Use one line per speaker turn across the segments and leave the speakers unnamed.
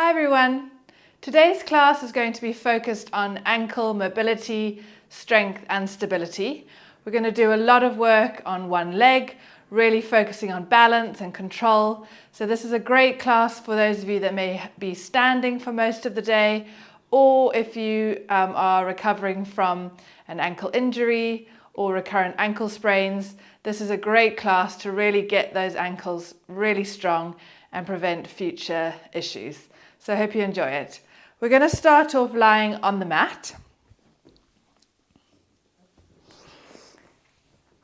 Hi everyone! Today's class is going to be focused on ankle mobility, strength and stability. We're going to do a lot of work on one leg, really focusing on balance and control. So this is a great class for those of you that may be standing for most of the day, or if you are recovering from an ankle injury or recurrent ankle sprains. This is a great class to really get those ankles really strong and prevent future issues. So I hope you enjoy it. We're going to start off lying on the mat.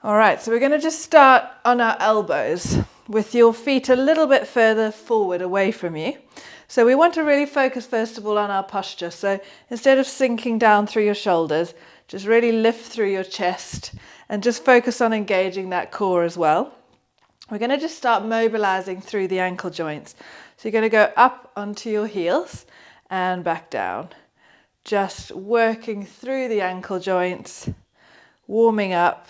All right, so we're going to just start on our elbows with your feet a little bit further forward away from you. So we want to really focus first of all on our posture. So instead of sinking down through your shoulders, just really lift through your chest and just focus on engaging that core as well. We're going to just start mobilizing through the ankle joints. So you're going to go up onto your heels and back down. Just working through the ankle joints, warming up,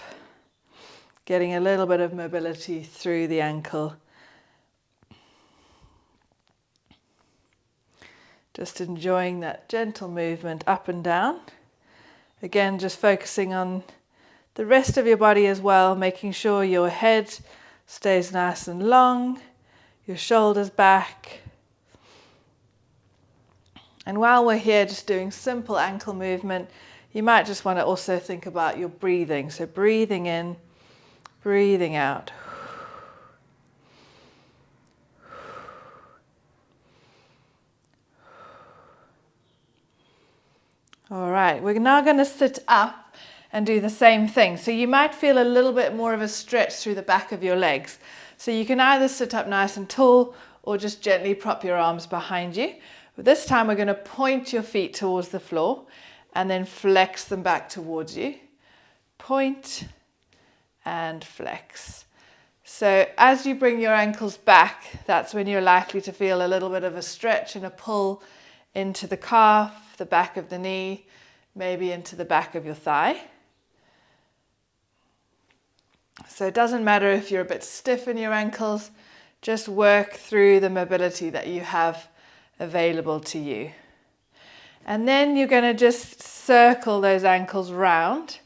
getting a little bit of mobility through the ankle. Just enjoying that gentle movement up and down. Again, just focusing on the rest of your body as well, making sure your head stays nice and long, your shoulders back. And while we're here just doing simple ankle movement, you might just want to also think about your breathing. So breathing in, breathing out. All right, we're now going to sit up and do the same thing. So you might feel a little bit more of a stretch through the back of your legs. So you can either sit up nice and tall or just gently prop your arms behind you. But this time we're going to point your feet towards the floor and then flex them back towards you. Point and flex. So as you bring your ankles back, that's when you're likely to feel a little bit of a stretch and a pull into the calf, the back of the knee, maybe into the back of your thigh. So it doesn't matter if you're a bit stiff in your ankles, just work through the mobility that you have available to you. And then you're going to just circle those ankles round,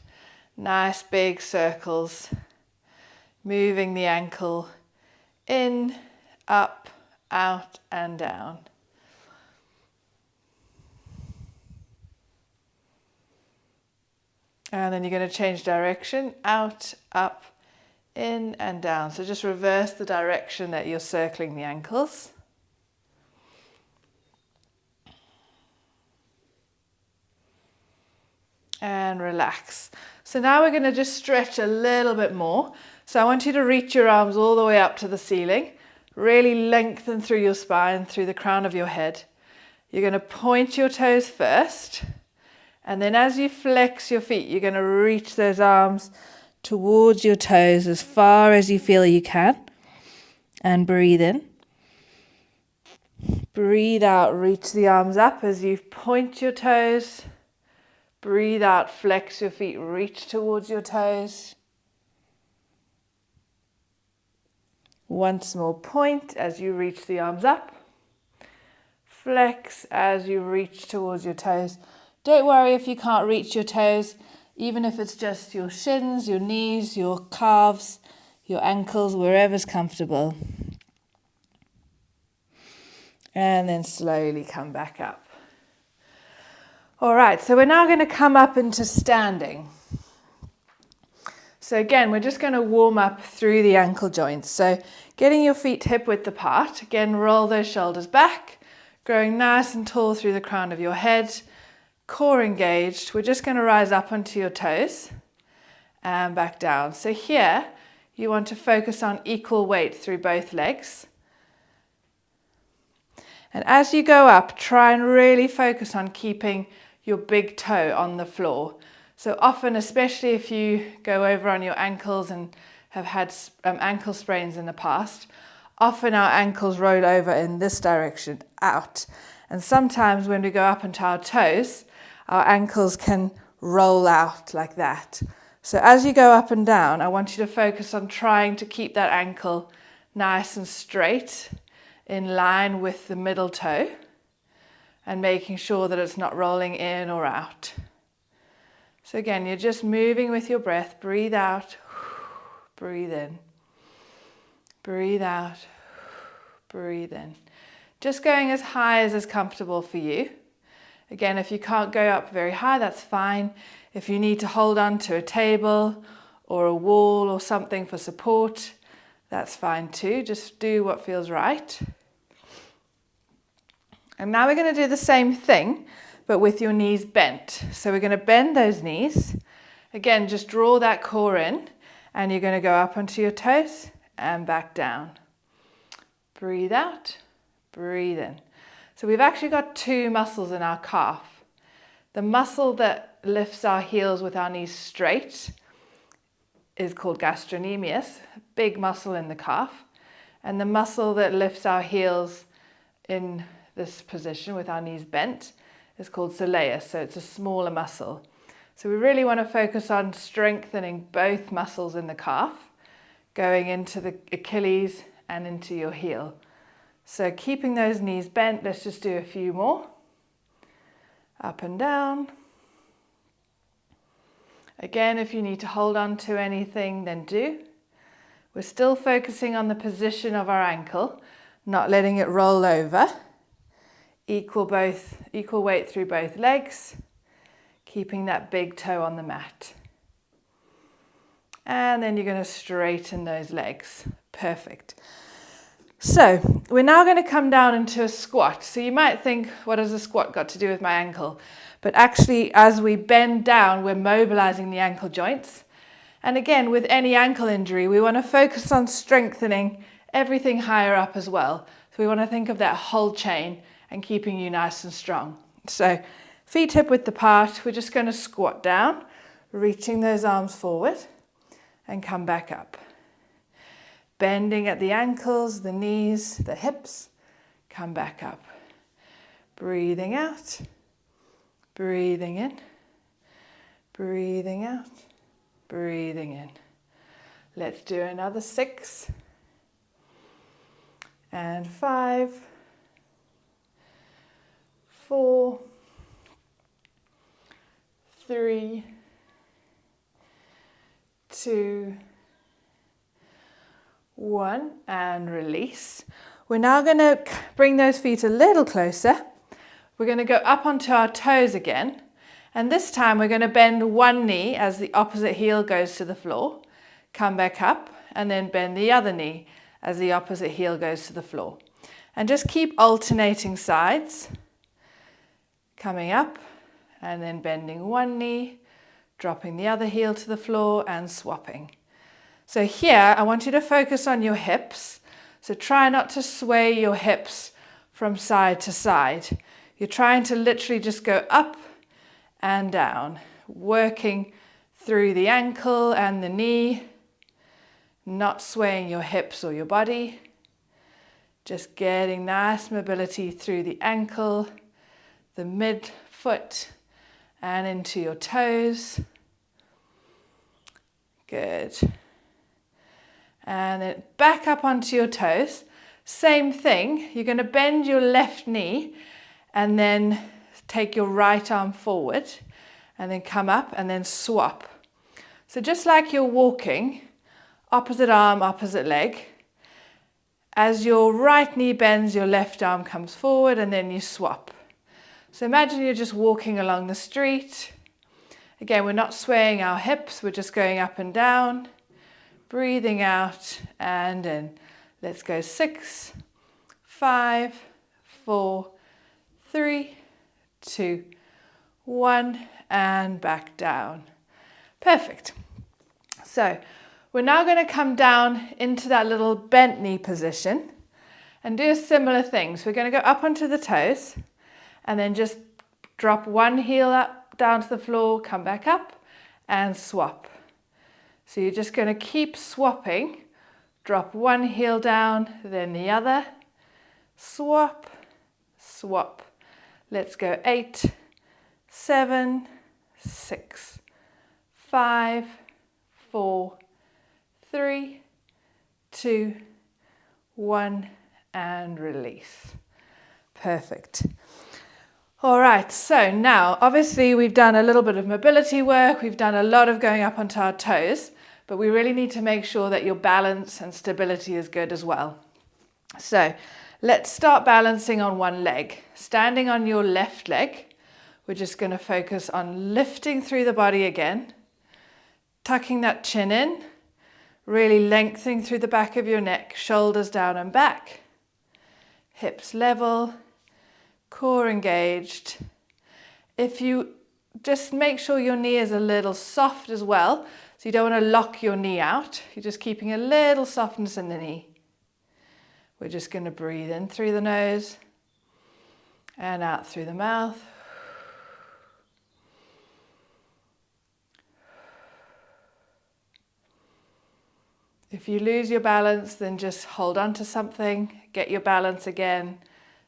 nice big circles, moving the ankle in, up, out and down. And then you're going to change direction, out, up, in and down. So just reverse the direction that you're circling the ankles. And relax. So now we're going to just stretch a little bit more. So I want you to reach your arms all the way up to the ceiling. Really lengthen through your spine, through the crown of your head. You're going to point your toes first. And then as you flex your feet, you're going to reach those arms towards your toes as far as you feel you can. And breathe in. Breathe out, reach the arms up as you point your toes. Breathe out, flex your feet, reach towards your toes. Once more, point as you reach the arms up. Flex as you reach towards your toes. Don't worry if you can't reach your toes, even if it's just your shins, your knees, your calves, your ankles, wherever's comfortable. And then slowly come back up. All right, so we're now going to come up into standing. So again, we're just going to warm up through the ankle joints. So getting your feet hip width apart. Again, roll those shoulders back, growing nice and tall through the crown of your head. Core engaged. We're just going to rise up onto your toes and back down. So here, you want to focus on equal weight through both legs. And as you go up, try and really focus on keeping your big toe on the floor. So often, especially if you go over on your ankles and have had ankle sprains in the past, often our ankles roll over in this direction, out. And sometimes when we go up onto our toes, our ankles can roll out like that. So as you go up and down, I want you to focus on trying to keep that ankle nice and straight in line with the middle toe. and making sure that it's not rolling in or out. So again, you're just moving with your breath. Breathe out, breathe in. Breathe out, breathe in. Just going as high as is comfortable for you. Again, if you can't go up very high, that's fine. If you need to hold on to a table or a wall or something for support, that's fine too. Just do what feels right. And now we're going to do the same thing, but with your knees bent. So we're going to bend those knees. Again, just draw that core in, and you're going to go up onto your toes and back down. Breathe out, breathe in. So we've actually got two muscles in our calf. The muscle that lifts our heels with our knees straight is called gastrocnemius, a big muscle in the calf. And the muscle that lifts our heels in this position with our knees bent is called soleus, so it's a smaller muscle. So we really want to focus on strengthening both muscles in the calf, going into the Achilles and into your heel. So keeping those knees bent, let's just do a few more. Up and down. Again, if you need to hold on to anything, then do. We're still focusing on the position of our ankle, not letting it roll over. Equal weight through both legs, keeping that big toe on the mat. And then you're going to straighten those legs. Perfect. So we're now going to come down into a squat. So you might think, what has a squat got to do with my ankle? But actually, as we bend down, we're mobilizing the ankle joints. And again, with any ankle injury, we want to focus on strengthening everything higher up as well. So we want to think of that whole chain and keeping you nice and strong. So feet hip width apart, we're just going to squat down, reaching those arms forward and come back up. Bending at the ankles, the knees, the hips, come back up. Breathing out, breathing in, breathing out, breathing in. Let's do another 6 and 5, 4, 3, 2, 1, and release. We're now going to bring those feet a little closer. We're going to go up onto our toes again, and this time we're going to bend one knee as the opposite heel goes to the floor, come back up, and then bend the other knee as the opposite heel goes to the floor. And just keep alternating sides, coming up, and then bending one knee, dropping the other heel to the floor, and swapping. So here, I want you to focus on your hips. So try not to sway your hips from side to side. You're trying to literally just go up and down, working through the ankle and the knee, not swaying your hips or your body. Just getting nice mobility through the ankle, the midfoot, and into your toes. Good. And then back up onto your toes. Same thing, you're going to bend your left knee and then take your right arm forward and then come up and then swap. So just like you're walking, opposite arm, opposite leg. As your right knee bends, your left arm comes forward and then you swap. So imagine you're just walking along the street. Again, we're not swaying our hips, we're just going up and down. Breathing out and in. Let's go 6, 5, 4, 3, 2, 1, and back down. Perfect. So we're now going to come down into that little bent knee position and do a similar thing. So we're going to go up onto the toes and then just drop one heel up down to the floor, come back up and swap. So you're just going to keep swapping, drop one heel down, then the other, swap, swap. Let's go 8, 7, 6, 5, 4, 3, 2, 1, and release. Perfect. All right, so now obviously we've done a little bit of mobility work, we've done a lot of going up onto our toes, but we really need to make sure that your balance and stability is good as well. So let's start balancing on one leg. Standing on your left leg, we're just going to focus on lifting through the body again, tucking that chin in, really lengthening through the back of your neck, shoulders down and back, hips level, core engaged. If you just make sure your knee is a little soft as well, so you don't want to lock your knee out, you're just keeping a little softness in the knee. We're just going to breathe in through the nose and out through the mouth. If you lose your balance, then just hold on to something, get your balance again,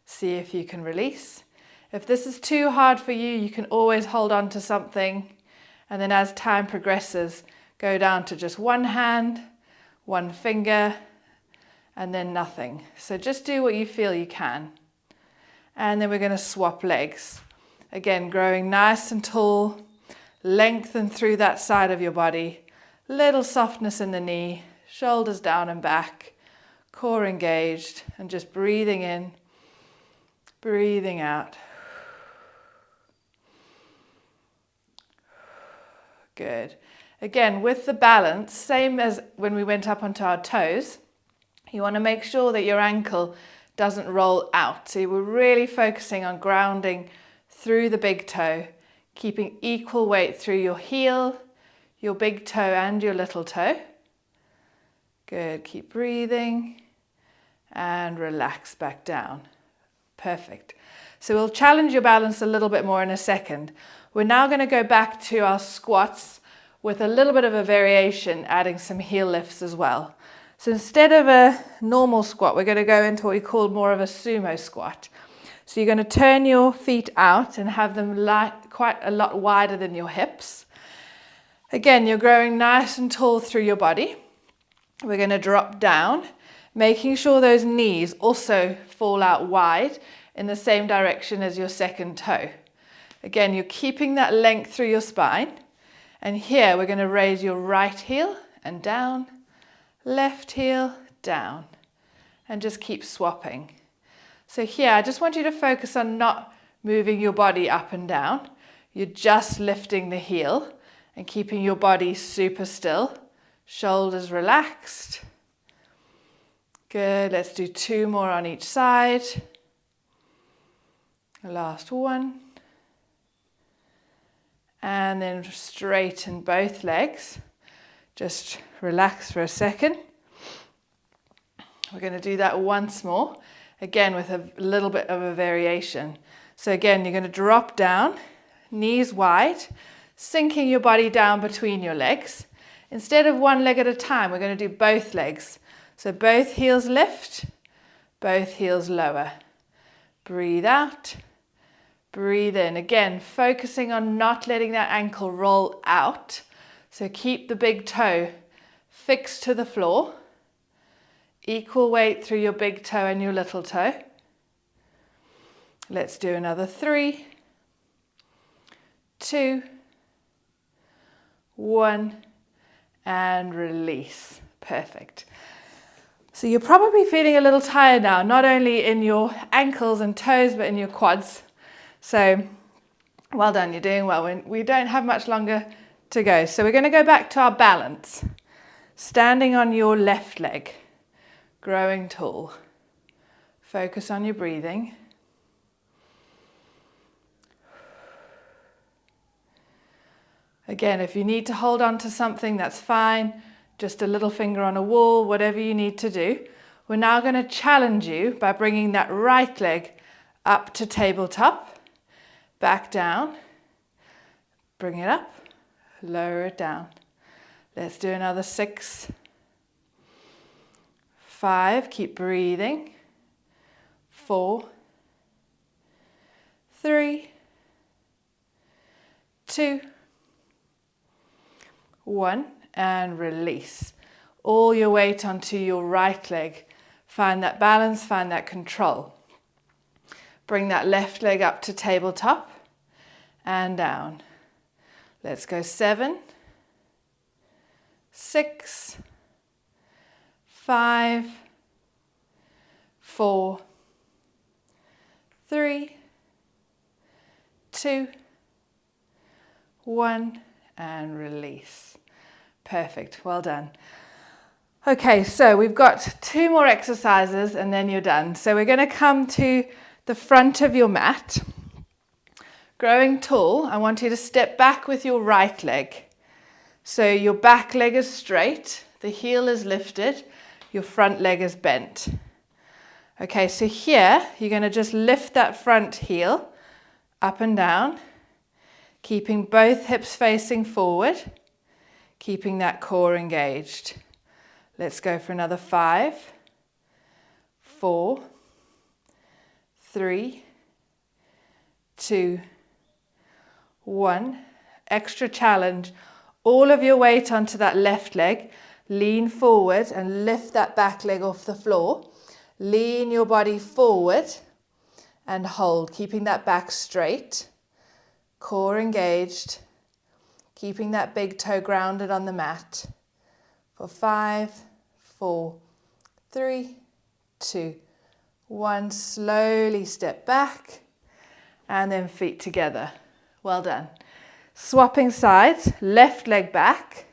see if you can release. If this is too hard for you, you can always hold on to something, and then as time progresses, go down to just one hand, one finger, and then nothing. So just do what you feel you can. And then we're going to swap legs. Again, growing nice and tall, lengthen through that side of your body, little softness in the knee, shoulders down and back, core engaged, and just breathing in, breathing out. Good. Again, with the balance, same as when we went up onto our toes, you want to make sure that your ankle doesn't roll out. So we're really focusing on grounding through the big toe, keeping equal weight through your heel, your big toe and your little toe. Good. Keep breathing and relax back down. Perfect. So we'll challenge your balance a little bit more in a second. We're now going to go back to our squats with a little bit of a variation, adding some heel lifts as well. So instead of a normal squat, we're going to go into what we call more of a sumo squat. So you're going to turn your feet out and have them quite a lot wider than your hips. Again, you're growing nice and tall through your body. We're going to drop down, making sure those knees also fall out wide in the same direction as your second toe. Again, you're keeping that length through your spine. And here we're going to raise your right heel and down, left heel, down, and just keep swapping. So here, I just want you to focus on not moving your body up and down. You're just lifting the heel and keeping your body super still. Shoulders relaxed. Good, let's do 2 more on each side. Last one. And then straighten both legs. Just relax for a second. We're going to do that once more, again with a little bit of a variation. So again, you're going to drop down, knees wide, sinking your body down between your legs. Instead of one leg at a time, we're going to do both legs. So both heels lift, both heels lower. Breathe out, breathe in. Again, focusing on not letting that ankle roll out. So keep the big toe fixed to the floor. Equal weight through your big toe and your little toe. Let's do another 3, 2, 1, and release. Perfect. So you're probably feeling a little tired now, not only in your ankles and toes, but in your quads. So well done, you're doing well. We don't have much longer to go. So we're going to go back to our balance. Standing on your left leg, growing tall. Focus on your breathing. Again, if you need to hold on to something, that's fine. Just a little finger on a wall, whatever you need to do. We're now going to challenge you by bringing that right leg up to tabletop, back down, bring it up, lower it down. Let's do another 6, 5, keep breathing, 4, 3, 2, 1, and release. All your weight onto your right leg. Find that balance, find that control. Bring that left leg up to tabletop and down. Let's go 7, 6, 5, 4, 3, 2, 1, and release. Perfect, well done. Okay, so we've got 2 more exercises and then you're done. So we're going to come to the front of your mat. Growing tall, I want you to step back with your right leg. So your back leg is straight, the heel is lifted, your front leg is bent. Okay, so here you're going to just lift that front heel up and down, keeping both hips facing forward, keeping that core engaged. Let's go for another 5, 4, 3, 2, 1. Extra challenge. All of your weight onto that left leg. Lean forward and lift that back leg off the floor. Lean your body forward and hold, keeping that back straight, core engaged, keeping that big toe grounded on the mat. For 5, 4, 3, 2, 1. Slowly step back and then feet together. Well done. Swapping sides, left leg back.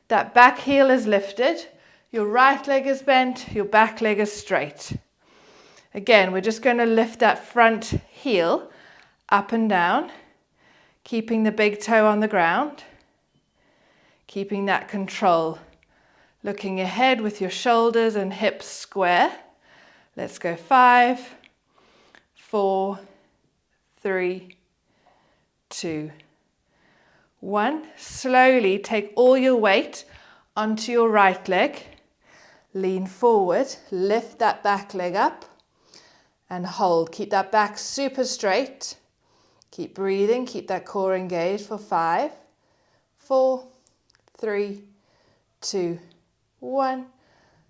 That back heel is lifted. Your right leg is bent, your back leg is straight. Again, we're just going to lift that front heel up and down, keeping the big toe on the ground, keeping that control. Looking ahead with your shoulders and hips square. Let's go 5, 4, 3, 2, 1. Slowly take all your weight onto your right leg. Lean forward, lift that back leg up and hold. Keep that back super straight. Keep breathing, keep that core engaged for 5, 4, 3, 2, 1.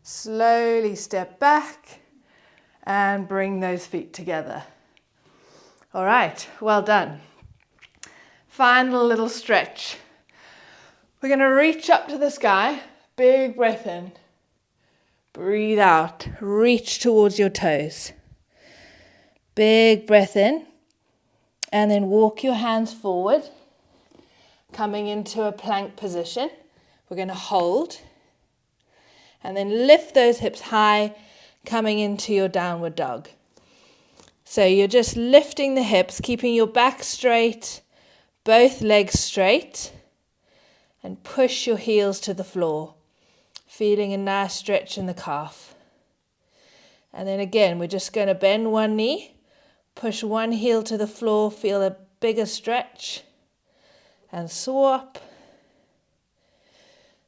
Slowly step back and bring those feet together. All right, well done. Final little stretch. We're going to reach up to the sky. Big breath in. Breathe out. Reach towards your toes. Big breath in. And then walk your hands forward, coming into a plank position. We're going to hold. And then lift those hips high, coming into your downward dog. So you're just lifting the hips, keeping your back straight, both legs straight, and push your heels to the floor, feeling a nice stretch in the calf. And then again, we're just going to bend one knee, push one heel to the floor, feel a bigger stretch, and swap,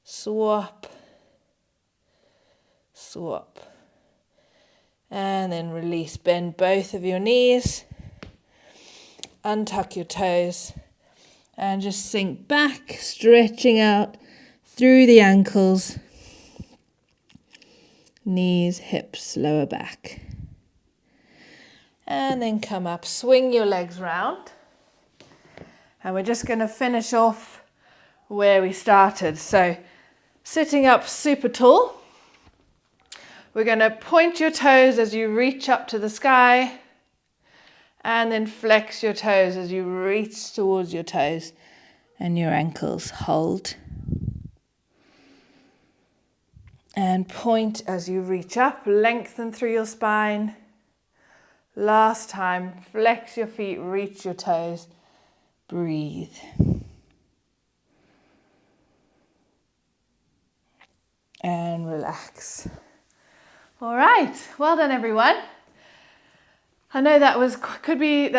swap, swap. And then release, bend both of your knees, untuck your toes, and just sink back, stretching out through the ankles, knees, hips, lower back. And then come up, swing your legs round. And we're just going to finish off where we started. So sitting up super tall. We're going to point your toes as you reach up to the sky. And then flex your toes as you reach towards your toes and your ankles. Hold. And point as you reach up. Lengthen through your spine. Last time. Flex your feet, reach your toes. Breathe. And relax. All right. Well done, everyone. I know that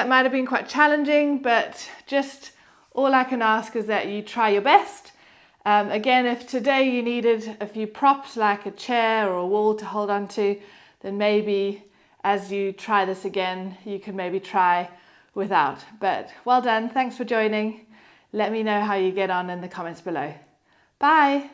might have been quite challenging, but just all I can ask is that you try your best. Again, if today you needed a few props like a chair or a wall to hold on to, then maybe as you try this again, you can maybe try without. But well done. Thanks for joining. Let me know how you get on in the comments below. Bye.